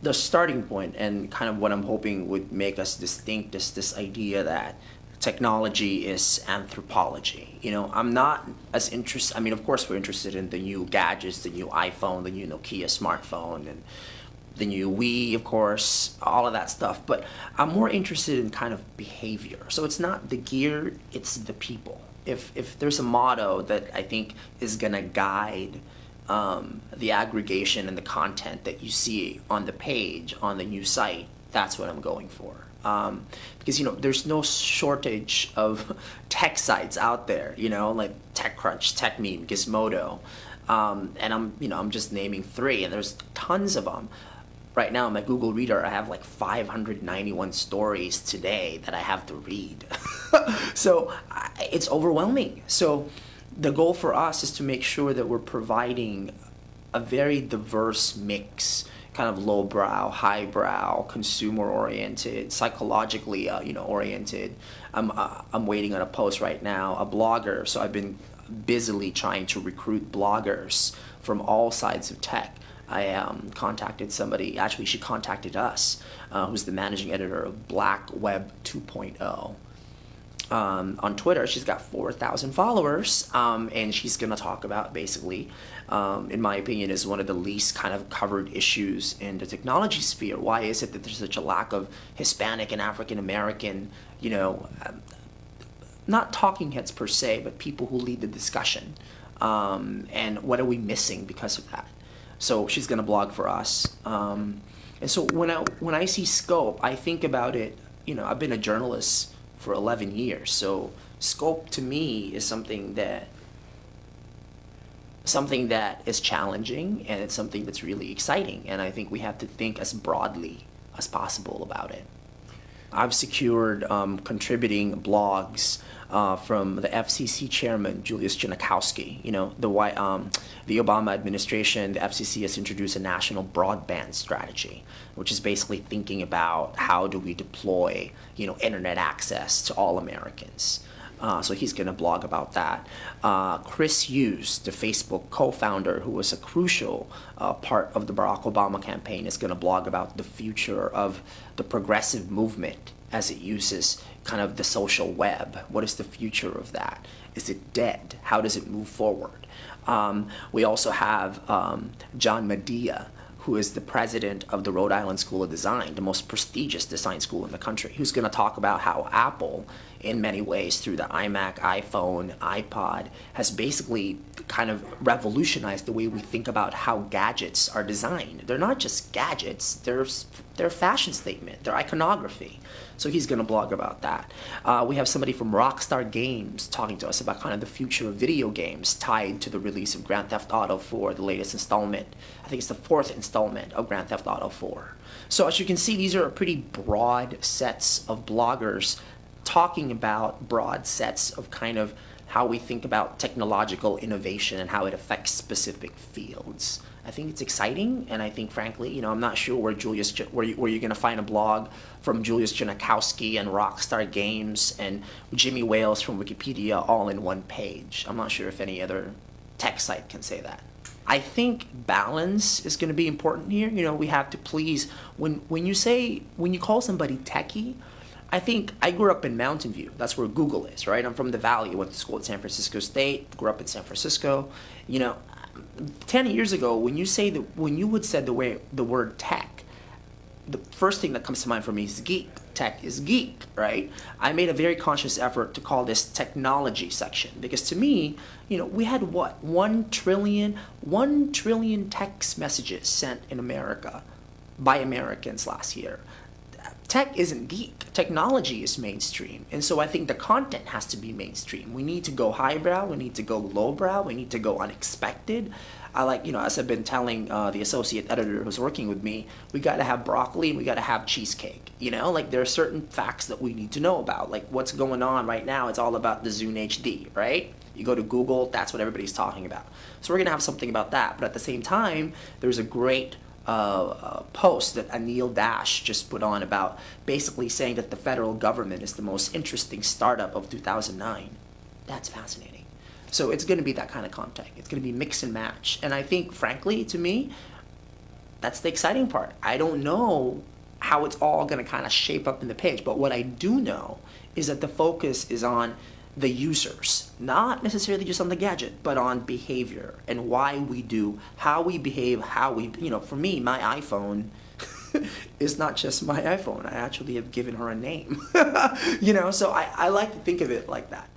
the starting point and kind of what I'm hoping would make us distinct is this idea that technology is anthropology. You know, I'm not as interested, I mean, of course we're interested in the new gadgets, the new iPhone, the new Nokia smartphone, and the new Wii, of course, all of that stuff, but I'm more interested in kind of behavior. So it's not the gear, it's the people. If there's a motto that I think is gonna guide the aggregation and the content that you see on the page, on the new site, that's what I'm going for. Because, you know, there's no shortage of tech sites out there, you know, like TechCrunch, TechMeme, Gizmodo, and I'm just naming 3, and there's tons of them. Right now, in my Google Reader, I have like 591 stories today that I have to read. So it's overwhelming. So the goal for us is to make sure that we're providing a very diverse mix, kind of lowbrow, highbrow, consumer-oriented, psychologically, oriented. I'm waiting on a post right now, a blogger. So I've been busily trying to recruit bloggers from all sides of tech. I contacted somebody, actually she contacted us, who's the managing editor of Black Web 2.0. On Twitter, she's got 4,000 followers, and she's going to talk about basically, in my opinion, is one of the least kind of covered issues in the technology sphere. Why is it that there's such a lack of Hispanic and African American, not talking heads per se, but people who lead the discussion? And what are we missing because of that? So she's going to blog for us. And so when I see scope, I think about it, I've been a journalist for 11 years. So scope to me is something that is challenging, and it's something that's really exciting. And I think we have to think as broadly as possible about it. I've secured contributing blogs from the FCC chairman, Julius Genachowski. The Obama administration, the FCC has introduced a national broadband strategy, which is basically thinking about how do we deploy, internet access to all Americans. So he's going to blog about that. Chris Hughes, the Facebook co-founder, who was a crucial part of the Barack Obama campaign, is going to blog about the future of the progressive movement as it uses kind of the social web. What is the future of that? Is it dead? How does it move forward? We also have John Medea, who is the president of the Rhode Island School of Design, the most prestigious design school in the country, who's going to talk about how Apple, in many ways, through the iMac, iPhone, iPod, has basically kind of revolutionized the way we think about how gadgets are designed. They're not just gadgets, they're a fashion statement, they're iconography. So he's going to blog about that. We have somebody from Rockstar Games talking to us about kind of the future of video games tied to the release of Grand Theft Auto 4, the latest installment. I think it's the 4th installment of Grand Theft Auto 4. So as you can see, these are pretty broad sets of bloggers talking about broad sets of kind of how we think about technological innovation and how it affects specific fields. I think it's exciting, and I think, frankly, I'm not sure where you're going to find a blog from Julius Genachowski and Rockstar Games and Jimmy Wales from Wikipedia all in one page. I'm not sure if any other tech site can say that. I think balance is going to be important here. We have to please, when you call somebody techie, I think I grew up in Mountain View. That's where Google is, right? I'm from the Valley. I went to school at San Francisco State, grew up in San Francisco. 10 years ago, when you would say the word tech, the first thing that comes to mind for me is geek. Tech is geek, right? I made a very conscious effort to call this technology section because to me, we had what? 1 trillion text messages sent in America by Americans last year. Tech isn't geek. Technology is mainstream. And so I think the content has to be mainstream. We need to go highbrow. We need to go lowbrow. We need to go unexpected. I like, as I've been telling the associate editor who's working with me, we got to have broccoli and we got to have cheesecake. There are certain facts that we need to know about. Like what's going on right now, it's all about the Zune HD, right? You go to Google, that's what everybody's talking about. So we're going to have something about that. But at the same time, there's a great post that Anil Dash just put on about basically saying that the federal government is the most interesting startup of 2009. That's fascinating. So it's going to be that kind of content. It's going to be mix and match. And I think, frankly, to me, That's the exciting part. I don't know how it's all going to kind of shape up in the page, but what I do know is that the focus is on the users, not necessarily just on the gadget, but on behavior and why we do, how we behave, how we, for me, my iPhone is not just my iPhone. I actually have given her a name, so I like to think of it like that.